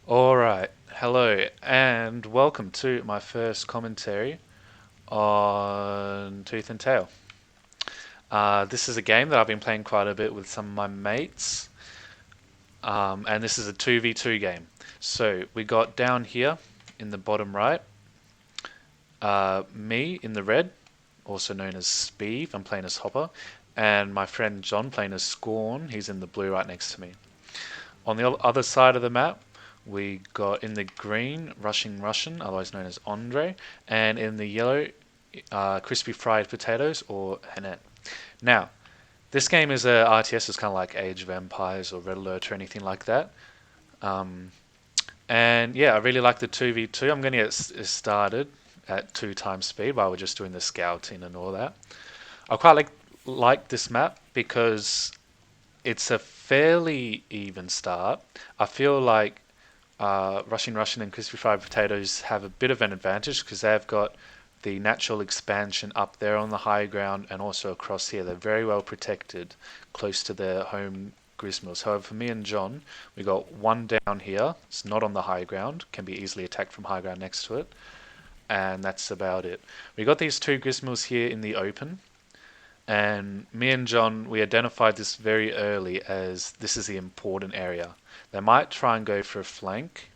Alright, hello and welcome to my first commentary on Tooth and Tail. This is a game that I've been playing quite a bit with some of my mates, and this is a 2v2 game. So we got down here in the bottom right, me in the red, also known as Speeve, I'm playing as Hopper, and my friend John playing as Scorn, he's in the blue right next to me. On the other side of the map, we got in the green Rushing Russian, otherwise known as Andre, and in the yellow, crispy fried potatoes or Hanet. Now, this game is a RTS, it's kind of like Age of Empires or Red Alert or anything like that. Um, and yeah, I really like the 2v2. I'm going to get started at 2 times speed while we're just doing the scouting and all that. I quite like this map because it's a fairly even start. I feel like Rushing Russian and Crispy Fried Potatoes have a bit of an advantage because they've got the natural expansion up there on the high ground and also across here. They're very well protected close to their home gristmills. However, for me and John, we got one down here. It's not on the high ground, can be easily attacked from high ground next to it. And that's about it. We got these two gristmills here in the open. And me and John, we identified this very early as this is the important area. They might try and go for a flank,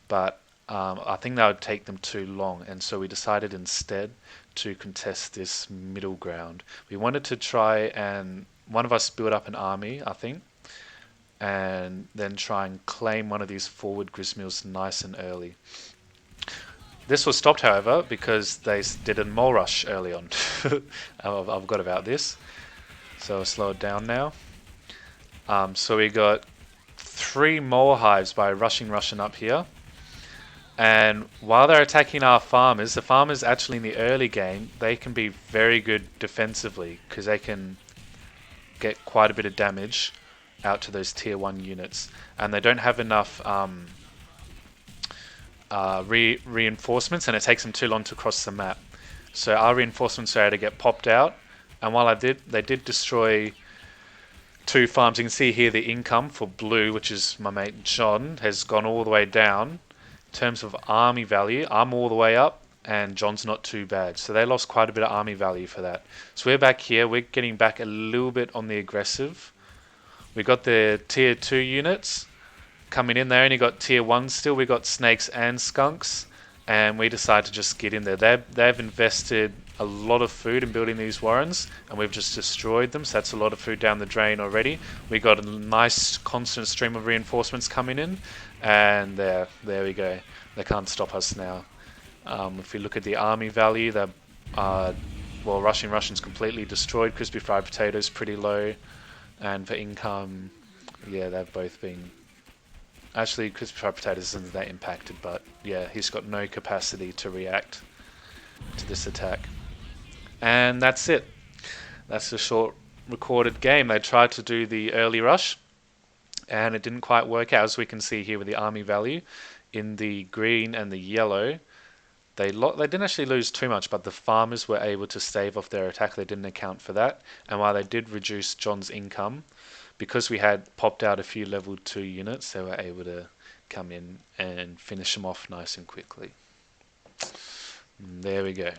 but I think that would take them too long, and so we decided instead to contest this middle ground. We wanted to try and one of us build up an army, I think, and then try and claim one of these forward gristmills nice and early. This was stopped, however, because they did a mole rush early on. I've got about this, so I'll slow it down now. So we got 3 mole hives by Rushing Russian up here. And while they're attacking our farmers, the farmers actually in the early game, they can be very good defensively because they can get quite a bit of damage out to those tier 1 units. And they don't have enough reinforcements, and it takes them too long to cross the map. So our reinforcements are able to get popped out. And while they did destroy 2 farms, you can see here the income for blue, which is my mate John, has gone all the way down. In terms of army value, I'm all the way up and John's not too bad. So they lost quite a bit of army value for that. So we're back here. We're getting back a little bit on the aggressive. We got the tier 2 units coming in. They only got tier 1 still. We got snakes and skunks. And we decided to just get in there. They've invested a lot of food in building these warrens, and we've just destroyed them, so that's a lot of food down the drain already. We got a nice constant stream of reinforcements coming in, and there we go. They can't stop us now. If we look at the army value, well, Rushing Russian's completely destroyed. Crispy Fried Potatoes pretty low, and for income, yeah, they've both been. Actually, Crispy Fried Potatoes isn't that impacted, but yeah, he's got no capacity to react to this attack. And that's it. That's a short recorded game. They tried to do the early rush, and it didn't quite work out, as we can see here with the army value. In the green and the yellow, they didn't actually lose too much, but the farmers were able to stave off their attack. They didn't account for that. And while they did reduce John's income, because we had popped out a few level 2 units, they were able to come in and finish them off nice and quickly. There we go.